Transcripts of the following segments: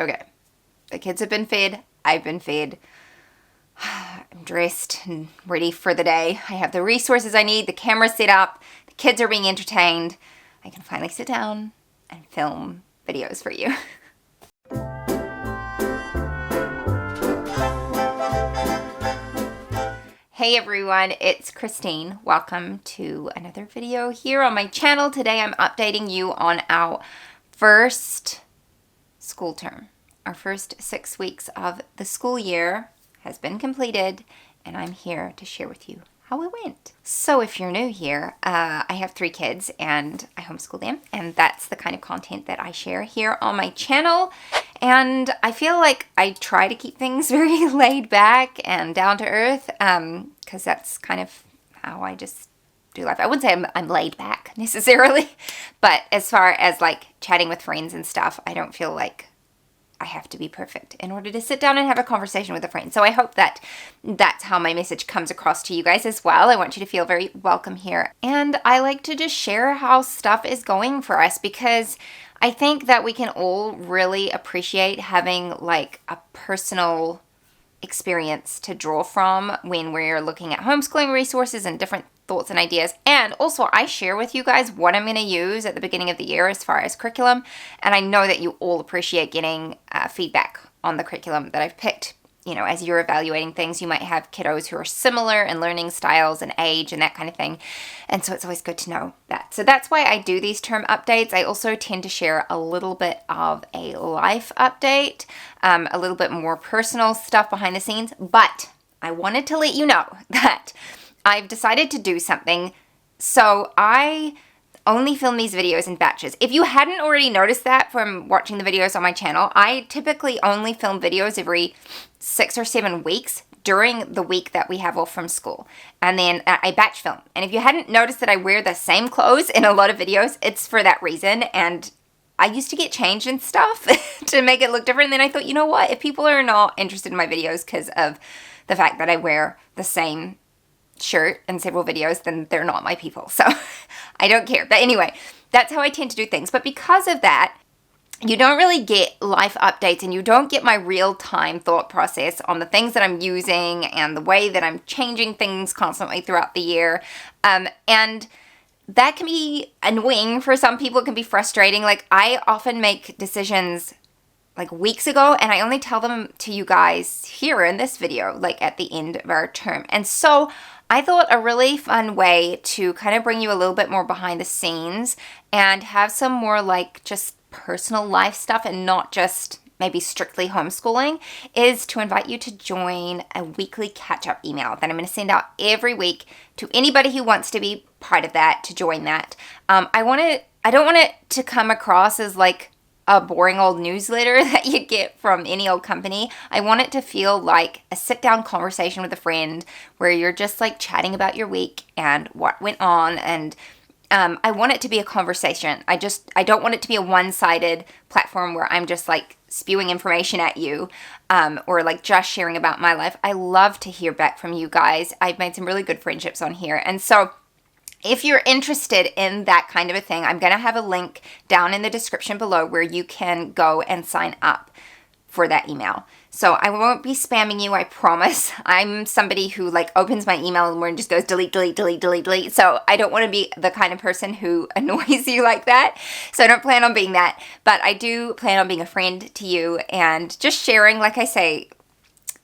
Okay, the kids have been fed. I've been fed. I'm dressed and ready for the day. I have the resources I need, the camera set up, the kids are being entertained. I can finally sit down and film videos for you. Hey everyone, it's Christine. Welcome to another video here on my channel. Today I'm updating you on our first school term. Our first 6 weeks of the school year has been completed, and I'm here to share with you how it went. So if you're new here, I have 3 kids and I homeschool them, and that's the kind of content that I share here on my channel. And I feel like I try to keep things very laid back and down to earth, because that's kind of how I just do life. I wouldn't say I'm laid back necessarily, but as far as like chatting with friends and stuff, I don't feel like I have to be perfect in order to sit down and have a conversation with a friend. So I hope that that's how my message comes across to you guys as well. I want you to feel very welcome here. And I like to just share how stuff is going for us, because I think that we can all really appreciate having like a personal experience to draw from when we're looking at homeschooling resources and different thoughts and ideas. And also I share with you guys what I'm going to use at the beginning of the year as far as curriculum. And I know that you all appreciate getting feedback on the curriculum that I've picked. You know, as you're evaluating things, you might have kiddos who are similar in learning styles and age and that kind of thing. And so it's always good to know that. So that's why I do these term updates. I also tend to share a little bit of a life update, a little bit more personal stuff behind the scenes. But I wanted to let you know that I've decided to do something. So I only film these videos in batches. If you hadn't already noticed that from watching the videos on my channel, I typically only film videos every 6 or 7 weeks during the week that we have off from school. And then I batch film. And if you hadn't noticed that I wear the same clothes in a lot of videos, it's for that reason. And I used to get changed and stuff to make it look different. And then I thought, you know what? If people are not interested in my videos because of the fact that I wear the same shirt in several videos, then they're not my people. So I don't care. But anyway, that's how I tend to do things. But because of that, you don't really get life updates and you don't get my real-time thought process on the things that I'm using and the way that I'm changing things constantly throughout the year. And that can be annoying for some people. It can be frustrating. Like, I often make decisions like weeks ago, and I only tell them to you guys here in this video, like at the end of our term. And so I thought a really fun way to kind of bring you a little bit more behind the scenes and have some more like just personal life stuff and not just maybe strictly homeschooling is to invite you to join a weekly catch-up email that I'm going to send out every week to anybody who wants to be part of that, to join that. I don't want it to come across as like a boring old newsletter that you get from any old company. I want it to feel like a sit-down conversation with a friend where you're just like chatting about your week and what went on, and I want it to be a conversation. I don't want it to be a one-sided platform where I'm just like spewing information at you, or like just sharing about my life. I love to hear back from you guys. I've made some really good friendships on here. And so if you're interested in that kind of a thing, I'm going to have a link down in the description below where you can go and sign up for that email. So I won't be spamming you, I promise. I'm somebody who like opens my email and just goes delete, delete, delete, delete, delete. So I don't want to be the kind of person who annoys you like that. So I don't plan on being that. But I do plan on being a friend to you and just sharing, like I say,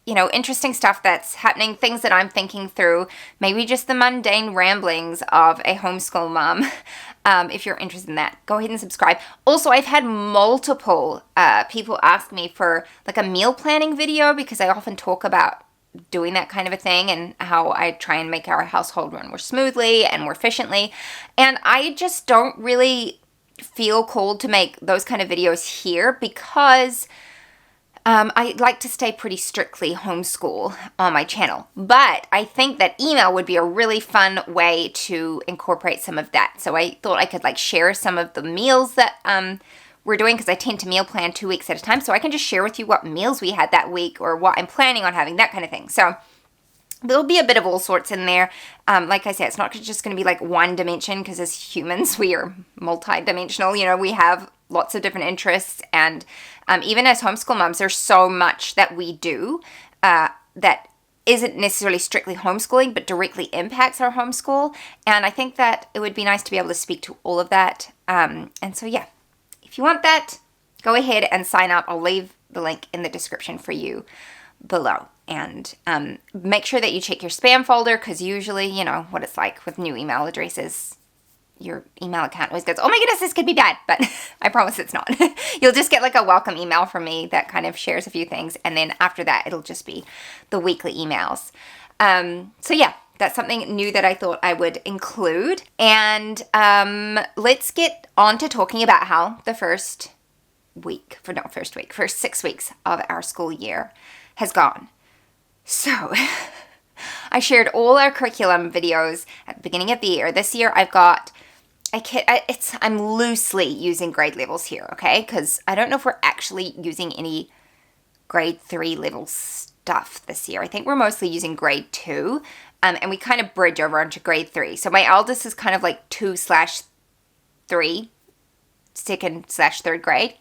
you know, interesting stuff that's happening, things that I'm thinking through, maybe just the mundane ramblings of a homeschool mom. If you're interested in that, go ahead and subscribe. Also, I've had multiple people ask me for like a meal planning video, because I often talk about doing that kind of a thing and how I try and make our household run more smoothly and more efficiently. And I just don't really feel called to make those kind of videos here, because I like to stay pretty strictly homeschool on my channel, but I think that email would be a really fun way to incorporate some of that. So I thought I could like share some of the meals that we're doing, because I tend to meal plan 2 weeks at a time. So I can just share with you what meals we had that week or what I'm planning on having, that kind of thing. So there'll be a bit of all sorts in there. Like I said, it's not just going to be like one dimension, because as humans, we are multi-dimensional. You know, we have lots of different interests. And even as homeschool moms, there's so much that we do that isn't necessarily strictly homeschooling, but directly impacts our homeschool. And I think that it would be nice to be able to speak to all of that. And so, yeah, if you want that, go ahead and sign up. I'll leave the link in the description for you below. And make sure that you check your spam folder, because usually, you know, what it's like with new email addresses, your email account always goes, oh my goodness, this could be bad, but I promise it's not. You'll just get like a welcome email from me that kind of shares a few things, and then after that, it'll just be the weekly emails. So yeah, that's something new that I thought I would include. And let's get on to talking about how the first 6 weeks of our school year has gone. So I shared all our curriculum videos at the beginning of the year. This year I've got I'm loosely using grade levels here, okay? Because I don't know if we're actually using any grade 3 level stuff this year. I think we're mostly using grade 2, and we kind of bridge over into grade 3. So my eldest is kind of like 2/3, 2nd/3rd grade.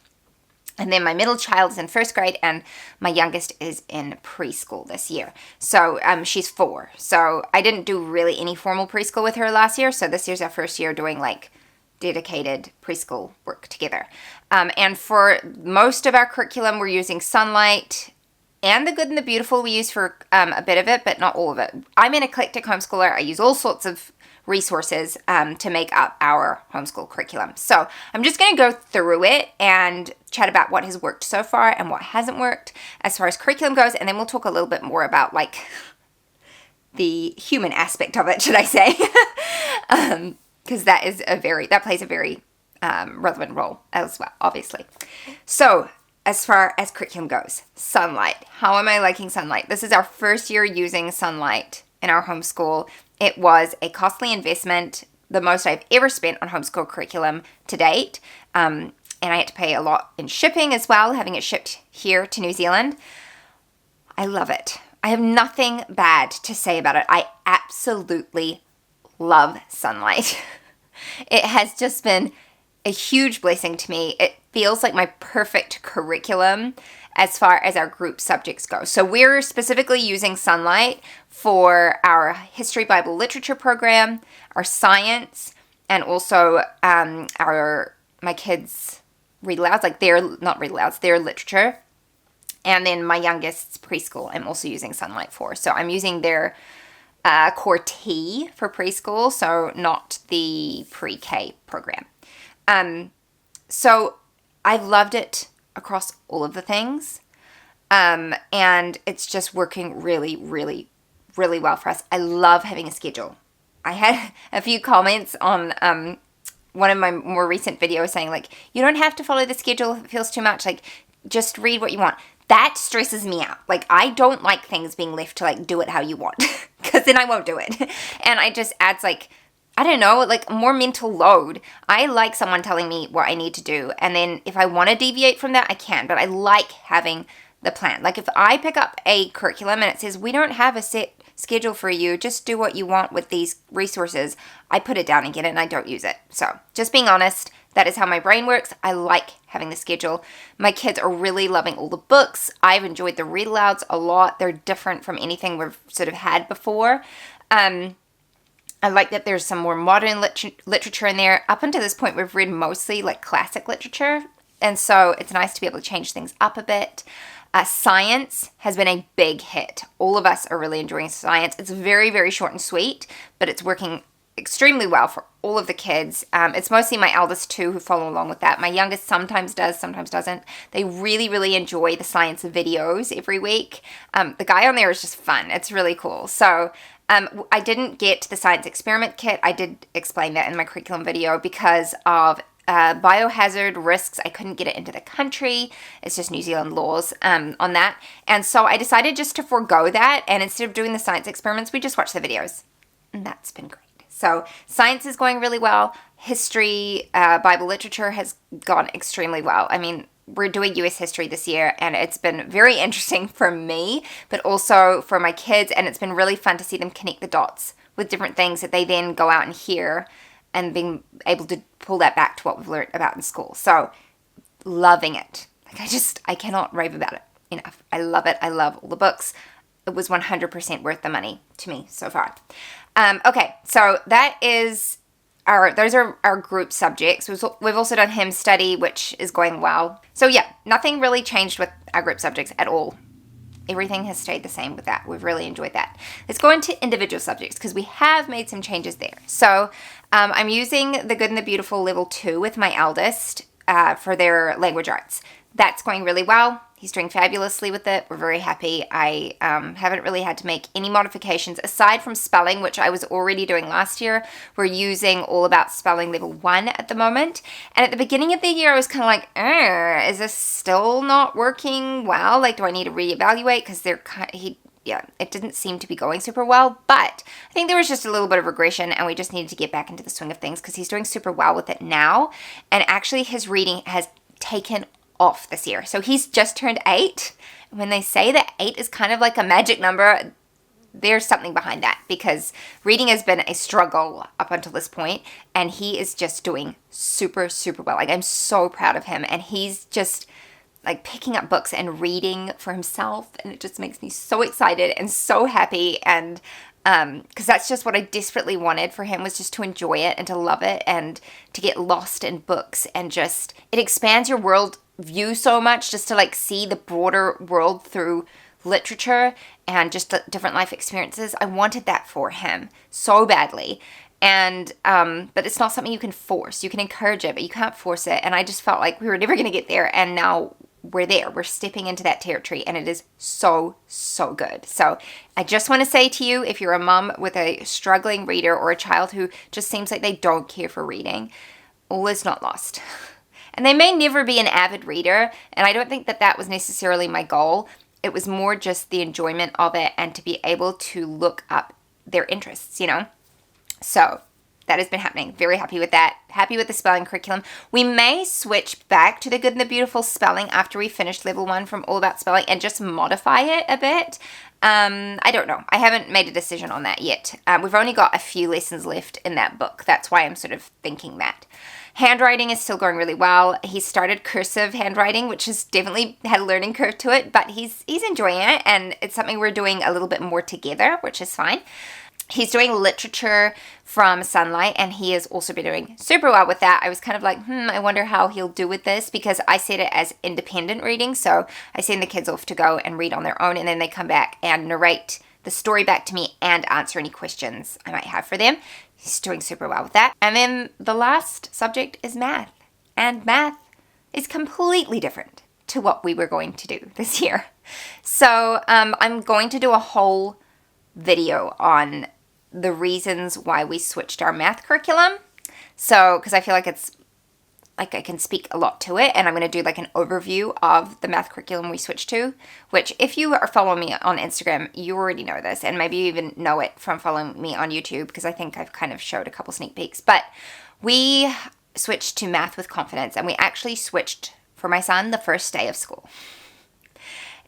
And then my middle child is in 1st grade, and my youngest is in preschool this year. So she's 4. So I didn't do really any formal preschool with her last year. So this year's our first year doing like dedicated preschool work together. And for most of our curriculum, we're using Sonlight, and The Good and the Beautiful we use for a bit of it, but not all of it. I'm an eclectic homeschooler. I use all sorts of resources to make up our homeschool curriculum. So I'm just going to go through it and chat about what has worked so far and what hasn't worked as far as curriculum goes, and then we'll talk a little bit more about like the human aspect of it, should I say, because that plays a very relevant role as well, obviously. So as far as curriculum goes, Sonlight. How am I liking Sonlight? This is our first year using Sonlight in our homeschool. It was a costly investment, the most I've ever spent on homeschool curriculum to date. And I had to pay a lot in shipping as well, having it shipped here to New Zealand. I love it. I have nothing bad to say about it. I absolutely love Sonlight. It has just been a huge blessing to me. It feels like my perfect curriculum as far as our group subjects go. So we're specifically using Sonlight for our History Bible Literature program, our science, and also my kids' read alouds, like they're not read alouds, they're literature. And then my youngest's preschool, I'm also using Sonlight for. So I'm using their Core T for preschool, so not the pre-K program. So I've loved it across all of the things. And it's just working really, really, really well for us. I love having a schedule. I had a few comments on one of my more recent videos saying like, you don't have to follow the schedule if it feels too much. Like, just read what you want. That stresses me out. Like, I don't like things being left to like do it how you want, because then I won't do it. And it just adds like, I don't know, like more mental load. I like someone telling me what I need to do. And then if I want to deviate from that, I can. But I like having the plan. Like if I pick up a curriculum and it says, we don't have a set schedule for you, just do what you want with these resources, I put it down and get it and I don't use it. So just being honest, that is how my brain works. I like having the schedule. My kids are really loving all the books. I've enjoyed the read alouds a lot. They're different from anything we've sort of had before. I like that there's some more modern literature in there. Up until this point, we've read mostly like classic literature. And so it's nice to be able to change things up a bit. Science has been a big hit. All of us are really enjoying science. It's very, very short and sweet, but it's working extremely well for all of the kids. It's mostly my eldest two who follow along with that. My youngest sometimes does, sometimes doesn't. They really, really enjoy the science videos every week. The guy on there is just fun. It's really cool. So I didn't get the science experiment kit. I did explain that in my curriculum video because of biohazard risks. I couldn't get it into the country. It's just New Zealand laws on that. And so I decided just to forego that. And instead of doing the science experiments, we just watched the videos. And that's been great. So science is going really well. History, Bible literature has gone extremely well. I mean, we're doing U.S. history this year, and it's been very interesting for me, but also for my kids, and it's been really fun to see them connect the dots with different things that they then go out and hear, and being able to pull that back to what we've learned about in school. So loving it. Like I cannot rave about it enough. I love it. I love all the books. It was 100% worth the money to me so far. Okay, so that is those are our group subjects. We've also done hymn study, which is going well. So yeah, nothing really changed with our group subjects at all. Everything has stayed the same with that. We've really enjoyed that. Let's go into individual subjects because we have made some changes there. So I'm using The Good and the Beautiful Level 2 with my eldest for their language arts. That's going really well. He's doing fabulously with it. We're very happy. I haven't really had to make any modifications aside from spelling, which I was already doing last year. We're using All About Spelling Level 1 at the moment. And at the beginning of the year, I was kind of like, is this still not working well? Like, do I need to reevaluate? Because it didn't seem to be going super well. But I think there was just a little bit of regression, and we just needed to get back into the swing of things because he's doing super well with it now. And actually, his reading has taken off this year. So he's just turned 8. When they say that 8 is kind of like a magic number, there's something behind that, because reading has been a struggle up until this point, and he is just doing super, super well. Like, I'm so proud of him, and he's just like picking up books and reading for himself, and it just makes me so excited and so happy. And because that's just what I desperately wanted for him, was just to enjoy it and to love it and to get lost in books, and just, it expands your world view so much, just to like see the broader world through literature and just the different life experiences. I wanted that for him so badly. And but it's not something you can force. You can encourage it, but you can't force it. And I just felt like we were never going to get there, and now we're there. We're stepping into that territory, and it is so, so good. So I just want to say to you, if you're a mom with a struggling reader or a child who just seems like they don't care for reading, all is not lost. And they may never be an avid reader, and I don't think that that was necessarily my goal. It was more just the enjoyment of it and to be able to look up their interests, you know? So that has been happening. Very happy with that. Happy with the spelling curriculum. We may switch back to The Good and the Beautiful spelling after we finish level 1 from All About Spelling and just modify it a bit. I don't know. I haven't made a decision on that yet. We've only got a few lessons left in that book. That's why I'm sort of thinking that. Handwriting is still going really well. He started cursive handwriting, which has definitely had a learning curve to it, but he's enjoying it, and it's something we're doing a little bit more together, which is fine. He's doing literature from Sonlight, and he has also been doing super well with that. I was kind of like, I wonder how he'll do with this, because I set it as independent reading. So I send the kids off to go and read on their own, and then they come back and narrate the story back to me and answer any questions I might have for them. He's doing super well with that. And then the last subject is math. And math is completely different to what we were going to do this year. So I'm going to do a whole video on the reasons why we switched our math curriculum. So, because I feel like it's, like I can speak a lot to it, and I'm going to do like an overview of the math curriculum we switched to, which if you are following me on Instagram, you already know this, and maybe you even know it from following me on YouTube, because I think I've kind of showed a couple sneak peeks. But we switched to Math with Confidence, and we actually switched for my son the first day of school.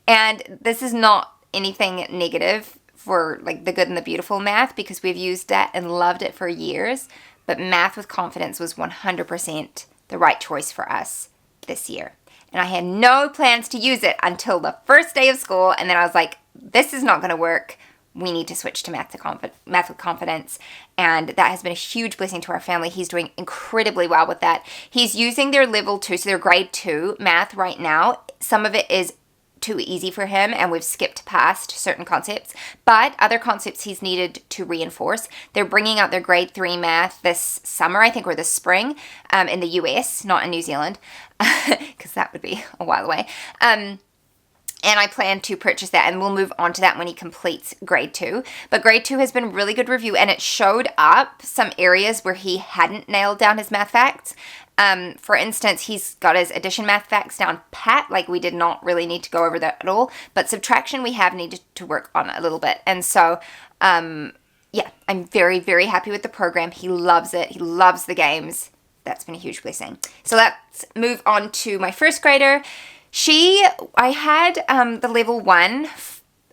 And this is not anything negative for like the Good and the Beautiful math, because we've used that and loved it for years, but Math with Confidence was 100% the right choice for us this year. And I had no plans to use it until the first day of school, and then I was like, this is not going to work. We need to switch to Math with Confidence, and that has been a huge blessing to our family. He's doing incredibly well with that. He's using their level 2, so their grade 2 math right now. Some of it is too easy for him, and we've skipped past certain concepts, but other concepts he's needed to reinforce. They're bringing out their grade 3 math this summer, I think, or this spring, in the US, not in New Zealand, because that would be a while away. And I plan to purchase that, and we'll move on to that when he completes grade 2. But grade 2 has been really good review, and it showed up some areas where he hadn't nailed down his math facts. For instance, he's got his addition math facts down pat, like we did not really need to go over that at all. But subtraction we have needed to work on a little bit. And so, yeah, I'm very, very happy with the program. He loves it. He loves the games. That's been a huge blessing. So let's move on to my first grader. I had the level 1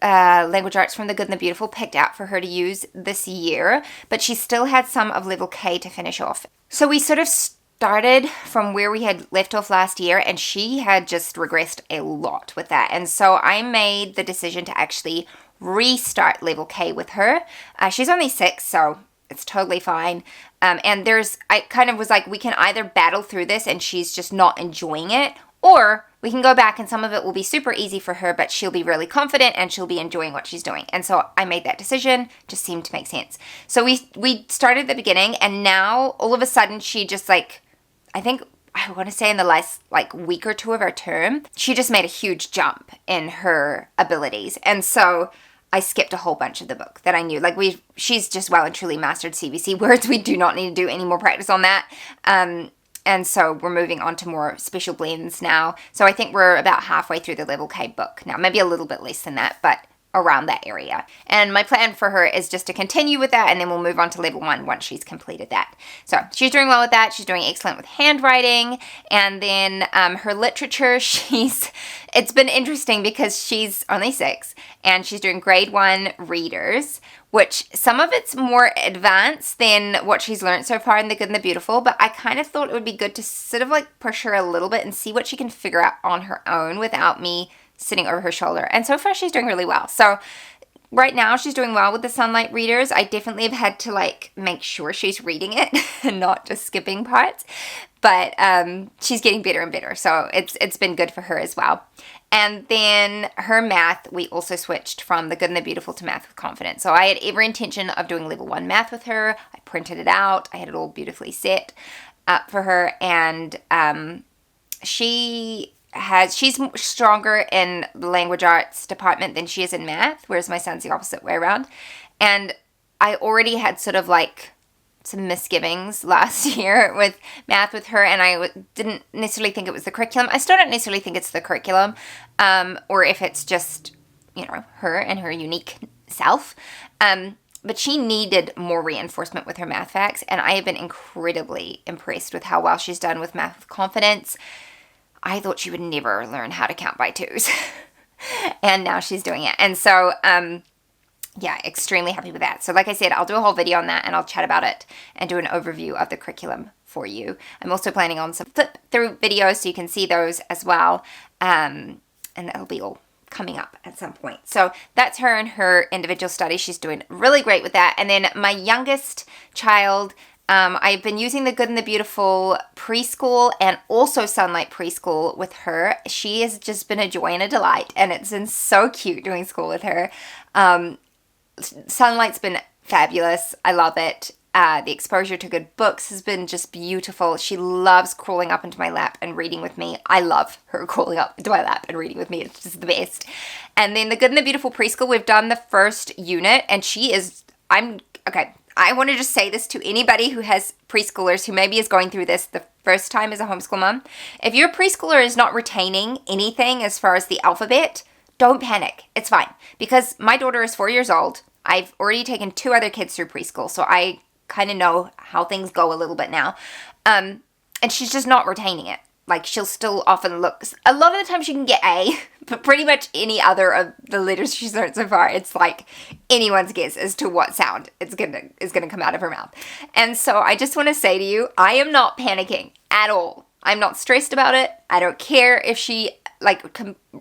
language arts from the Good and the Beautiful picked out for her to use this year, but she still had some of level K to finish off. So we sort of started from where we had left off last year, and she had just regressed a lot with that. And so I made the decision to actually restart level K with her. She's only 6, so it's totally fine. And I kind of was like, we can either battle through this and she's just not enjoying it, or we can go back and some of it will be super easy for her, but she'll be really confident and she'll be enjoying what she's doing. And so I made that decision, just seemed to make sense. So we started at the beginning, and now all of a sudden she just like, I want to say in the last like week or two of our term, she just made a huge jump in her abilities. And so I skipped a whole bunch of the book that I knew. Like she's just well and truly mastered CVC words. We do not need to do any more practice on that. And so we're moving on to more special blends now. So I think we're about halfway through the level K book now, maybe a little bit less than that, but around that area. And my plan for her is just to continue with that, and then we'll move on to level 1 once she's completed that. So she's doing well with that. She's doing excellent with handwriting. And then her literature, it's been interesting because she's only 6 and she's doing grade 1 readers, which some of it's more advanced than what she's learned so far in The Good and the Beautiful, but I kind of thought it would be good to sort of like push her a little bit and see what she can figure out on her own without me sitting over her shoulder. And so far she's doing really well. So right now she's doing well with the Sonlight readers. I definitely have had to like make sure she's reading it and not just skipping parts, but she's getting better and better. So it's been good for her as well. And then her math, we also switched from The Good and the Beautiful to Math with Confidence. So I had every intention of doing level 1 math with her. I printed it out. I had it all beautifully set up for her. And she's stronger in the language arts department than she is in math, whereas my son's the opposite way around. And I already had sort of like some misgivings last year with math with her, and I didn't necessarily think it was the curriculum. I still don't necessarily think it's the curriculum, or if it's just, her and her unique self. But she needed more reinforcement with her math facts, and I have been incredibly impressed with how well she's done with Math with Confidence. I thought she would never learn how to count by 2s. And now she's doing it. And so, yeah, extremely happy with that. So like I said, I'll do a whole video on that and I'll chat about it and do an overview of the curriculum for you. I'm also planning on some flip through videos so you can see those as well. And that'll be all coming up at some point. So that's her and her individual studies. She's doing really great with that. And then my youngest child, I've been using The Good and the Beautiful preschool and also Sonlight preschool with her. She has just been a joy and a delight, and it's been so cute doing school with her. Sonlight's been fabulous. I love it. The exposure to good books has been just beautiful. She loves crawling up into my lap and reading with me. I love her crawling up into my lap and reading with me. It's just the best. And then The Good and the Beautiful preschool, we've done the first unit, and I want to just say this to anybody who has preschoolers who maybe is going through this the first time as a homeschool mom. If your preschooler is not retaining anything as far as the alphabet, don't panic. It's fine. Because my daughter is 4 years old. I've already taken 2 other kids through preschool, so I kind of know how things go a little bit now. And she's just not retaining it. Like, she'll still often look, a lot of the time she can get A, but pretty much any other of the letters she's learned so far, it's like anyone's guess as to what sound is gonna come out of her mouth. And so I just want to say to you, I am not panicking at all. I'm not stressed about it. I don't care if she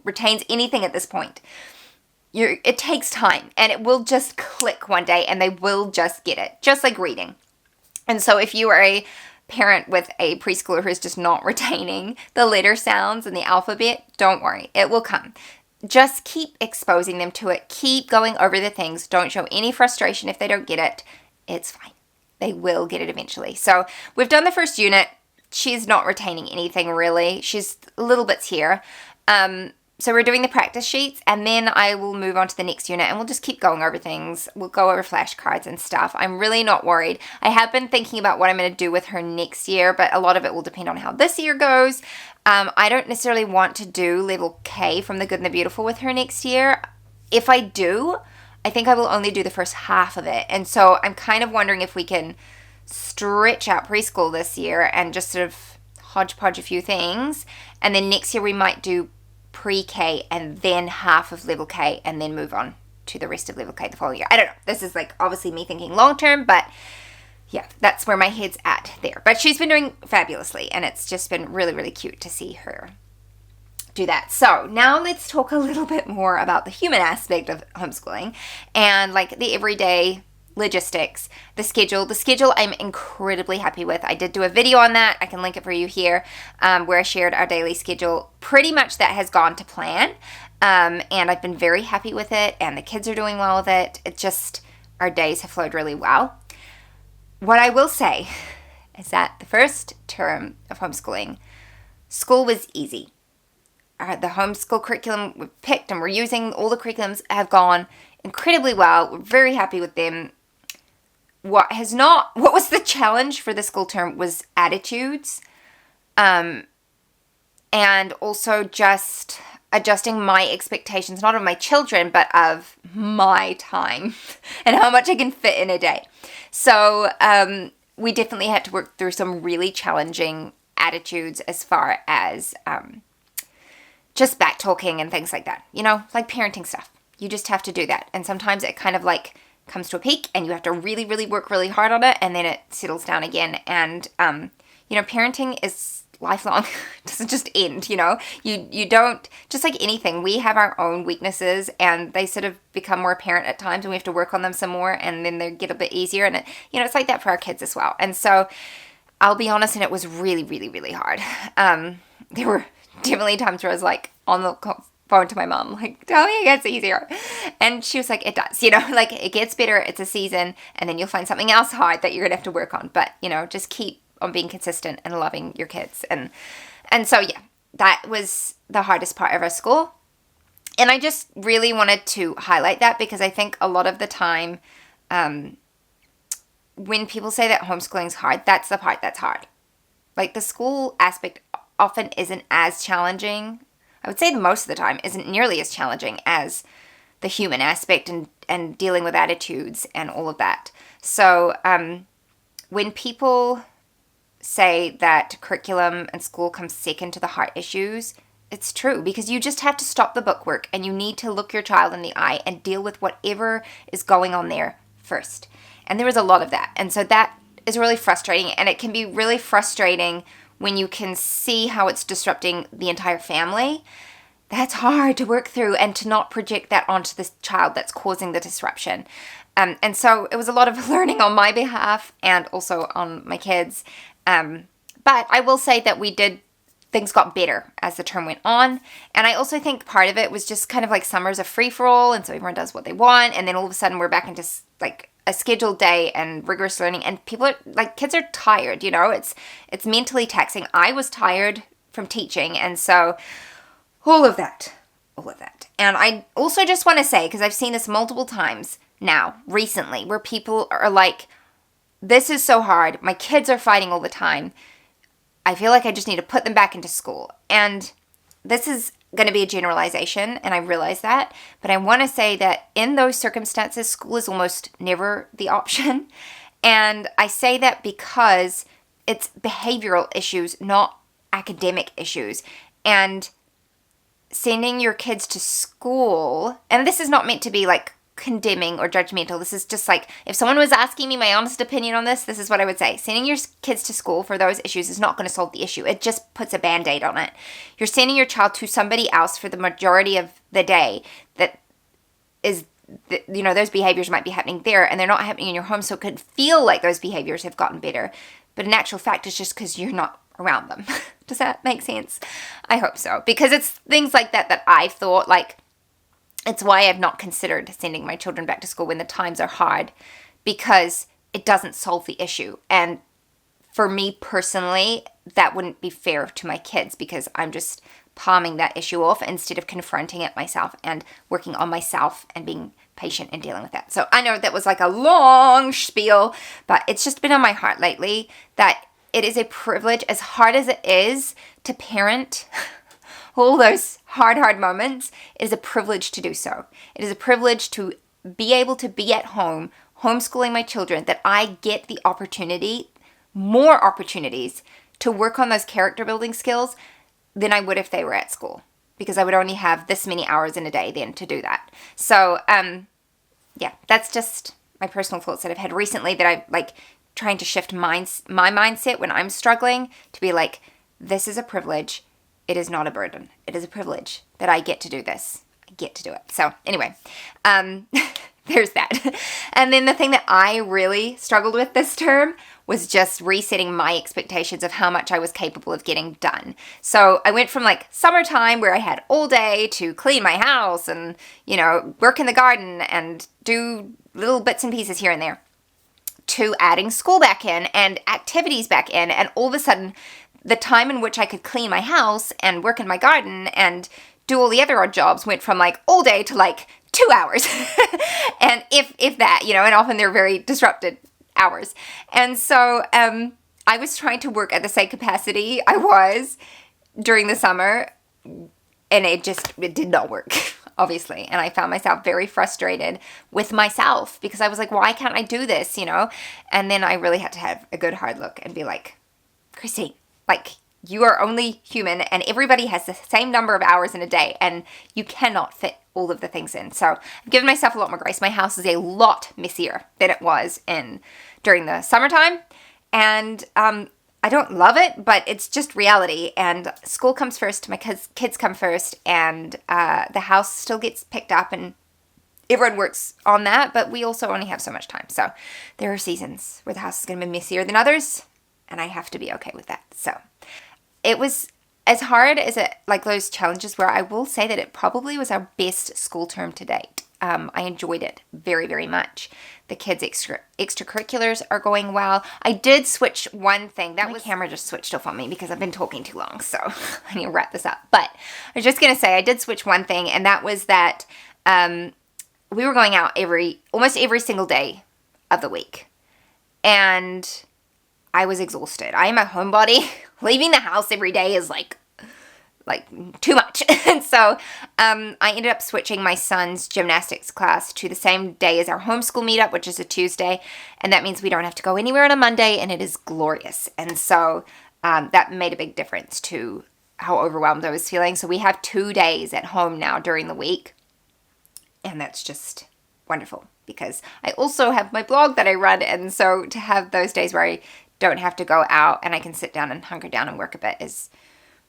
retains anything at this point. It takes time, and it will just click one day, and they will just get it, just like reading. And so if you are a parent with a preschooler who's just not retaining the letter sounds and the alphabet, don't worry, it will come. Just keep exposing them to it. Keep going over the things. Don't show any frustration if they don't get it. It's fine. They will get it eventually. So we've done the first unit. She's not retaining anything really. She's little bits here. So we're doing the practice sheets, and then I will move on to the next unit, and we'll just keep going over things. We'll go over flashcards and stuff. I'm really not worried. I have been thinking about what I'm going to do with her next year, but a lot of it will depend on how this year goes. I don't necessarily want to do level K from The Good and the Beautiful with her next year. If I do, I think I will only do the first half of it. And so I'm kind of wondering if we can stretch out preschool this year and just sort of hodgepodge a few things. And then next year we might do pre-K and then half of level K and then move on to the rest of level K the following year. I don't know. This is like obviously me thinking long term, but yeah, that's where my head's at there. But she's been doing fabulously, and it's just been really, really cute to see her do that. So now let's talk a little bit more about the human aspect of homeschooling and like the everyday logistics, the schedule. The schedule I'm incredibly happy with. I did do a video on that. I can link it for you here, where I shared our daily schedule. Pretty much that has gone to plan, and I've been very happy with it, and the kids are doing well with it. It just, our days have flowed really well. What I will say is that the first term of homeschooling, school was easy. The homeschool curriculum we picked and we're using, all the curriculums have gone incredibly well. We're very happy with them. What was the challenge for the school term was attitudes, and also just adjusting my expectations, not of my children, but of my time and how much I can fit in a day. So we definitely had to work through some really challenging attitudes as far as just back talking and things like that, like parenting stuff. You just have to do that. And sometimes it kind of like comes to a peak and you have to really, really work really hard on it, and then it settles down again. And, parenting is lifelong. It doesn't just end, You don't, just like anything, we have our own weaknesses and they sort of become more apparent at times and we have to work on them some more, and then they get a bit easier. And, it's like that for our kids as well. And so I'll be honest, and it was really, really, really hard. There were definitely times where I was like on the phone to my mom, like, tell me it gets easier. And she was like, it does, like it gets better. It's a season, and then you'll find something else hard that you're gonna have to work on. But, just keep on being consistent and loving your kids. And so, yeah, that was the hardest part of our school. And I just really wanted to highlight that because I think a lot of the time, when people say that homeschooling is hard, that's the part that's hard. Like the school aspect often isn't as challenging. I would say most of the time isn't nearly as challenging as the human aspect and dealing with attitudes and all of that. So when people say that curriculum and school comes second to the heart issues, it's true, because you just have to stop the bookwork and you need to look your child in the eye and deal with whatever is going on there first. And there was a lot of that. And so that is really frustrating, and it can be really frustrating when you can see how it's disrupting the entire family. That's hard to work through and to not project that onto this child that's causing the disruption. And so it was a lot of learning on my behalf and also on my kids. But I will say that things got better as the term went on. And I also think part of it was just kind of like summer's a free-for-all, and so everyone does what they want. And then all of a sudden we're back into like a scheduled day and rigorous learning, and people are like, kids are tired, it's mentally taxing. I was tired from teaching, and so all of that. And I also just want to say, because I've seen this multiple times now recently, where people are like, this is so hard, my kids are fighting all the time, I feel like I just need to put them back into school. And this is going to be a generalization, and I realize that, but I want to say that in those circumstances, school is almost never the option. And I say that because it's behavioral issues, not academic issues. And sending your kids to school, and this is not meant to be like condemning or judgmental. This is just like, if someone was asking me my honest opinion on this is what I would say. Sending your kids to school for those issues is not going to solve the issue. It just puts a Band-Aid on it. You're sending your child to somebody else for the majority of the day that is, those behaviors might be happening there and they're not happening in your home, so it could feel like those behaviors have gotten better. But in actual fact, it's just because you're not around them. Does that make sense? I hope so. Because it's things like that I thought, like, it's why I've not considered sending my children back to school when the times are hard, because it doesn't solve the issue. And for me personally, that wouldn't be fair to my kids, because I'm just palming that issue off instead of confronting it myself and working on myself and being patient and dealing with that. So I know that was like a long spiel, but it's just been on my heart lately that it is a privilege, as hard as it is to parent all those hard moments, it is a privilege to do so. It is a privilege to be able to be at home, homeschooling my children, that I get the opportunity, more opportunities, to work on those character building skills than I would if they were at school, because I would only have this many hours in a day then to do that. So, yeah, that's just my personal thoughts that I've had recently that I've, like, trying to shift my mindset when I'm struggling to be like, this is a privilege. It is not a burden. It is a privilege that I get to do this. I get to do it. So anyway, there's that. And then the thing that I really struggled with this term was just resetting my expectations of how much I was capable of getting done. So I went from like summertime where I had all day to clean my house and, you know, work in the garden and do little bits and pieces here and there, to adding school back in and activities back in. And all of a sudden, the time in which I could clean my house and work in my garden and do all the other odd jobs went from like all day to like 2 hours. And if that, you know, and often they're very disrupted hours. And so I was trying to work at the same capacity I was during the summer, and it did not work, obviously. And I found myself very frustrated with myself because I was like, why can't I do this, you know? And then I really had to have a good hard look and be like, Christine, like, you are only human and everybody has the same number of hours in a day and you cannot fit all of the things in. So I've given myself a lot more grace. My house is a lot messier than it was during the summertime. And I don't love it, but it's just reality. And school comes first, my kids come first, and the house still gets picked up and everyone works on that, but we also only have so much time. So there are seasons where the house is going to be messier than others, and I have to be okay with that. So it was as hard as like those challenges were. I will say that it probably was our best school term to date. I enjoyed it very, very much. The kids' extracurriculars are going well. I did switch one thing. My camera just switched off on me because I've been talking too long, so I need to wrap this up. But I was just going to say I did switch one thing, and that was that we were going out almost every single day of the week. And I was exhausted. I am a homebody. Leaving the house every day is like too much. And so I ended up switching my son's gymnastics class to the same day as our homeschool meetup, which is a Tuesday. And that means we don't have to go anywhere on a Monday, and it is glorious. And so that made a big difference to how overwhelmed I was feeling. So we have 2 days at home now during the week. And that's just wonderful because I also have my blog that I run. And so to have those days where I don't have to go out and I can sit down and hunker down and work a bit is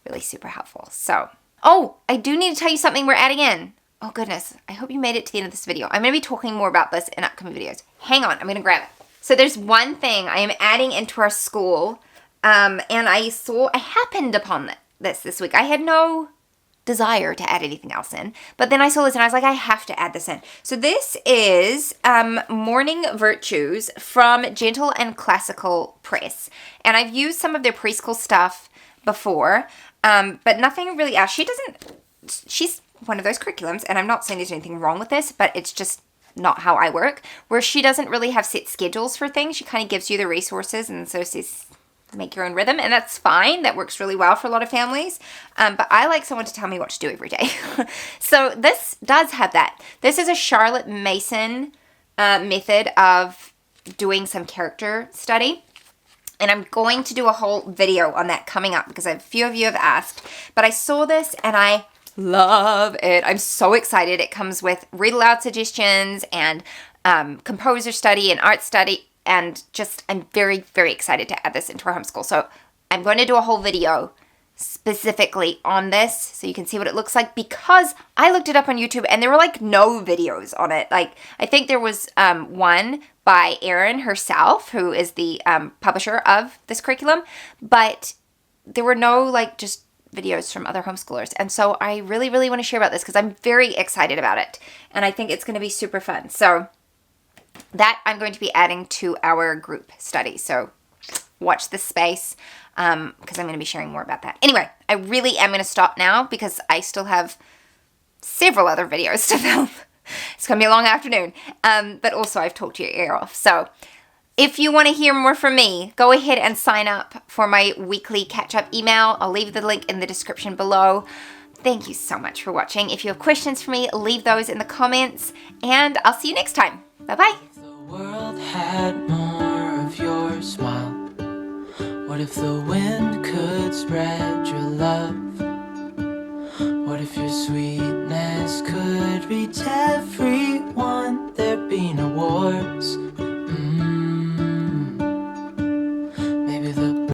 really super helpful. So, I do need to tell you something we're adding in. Oh goodness, I hope you made it to the end of this video. I'm going to be talking more about this in upcoming videos. Hang on, I'm going to grab it. So there's one thing I am adding into our school, and I happened upon this week. I had no desire to add anything else in, but then I saw this and I was like, I have to add this in. So this is Morning Virtues from Gentle and Classical Press, and I've used some of their preschool stuff before, but nothing really else. She's one of those curriculums, and I'm not saying there's anything wrong with this, but it's just not how I work, where she doesn't really have set schedules for things. She kind of gives you the resources and so says, make your own rhythm, and that's fine. That works really well for a lot of families, but I like someone to tell me what to do every day. So this does have that. This is a Charlotte Mason method of doing some character study. And I'm going to do a whole video on that coming up because a few of you have asked. But I saw this and I love it. I'm so excited. It comes with read aloud suggestions and composer study and art study. And just, I'm very, very excited to add this into our homeschool. So I'm going to do a whole video specifically on this so you can see what it looks like, because I looked it up on YouTube and there were like no videos on it. Like, I think there was one by Erin herself, who is the publisher of this curriculum, but there were no like just videos from other homeschoolers. And so I really, really want to share about this because I'm very excited about it. And I think it's going to be super fun. So that I'm going to be adding to our group study. So watch this space because I'm going to be sharing more about that. Anyway, I really am going to stop now because I still have several other videos to film. It's going to be a long afternoon. But also I've talked your ear off. So if you want to hear more from me, go ahead and sign up for my weekly catch-up email. I'll leave the link in the description below. Thank you so much for watching. If you have questions for me, leave those in the comments. And I'll see you next time. Bye-bye. The world had more of your smile. What if the wind could spread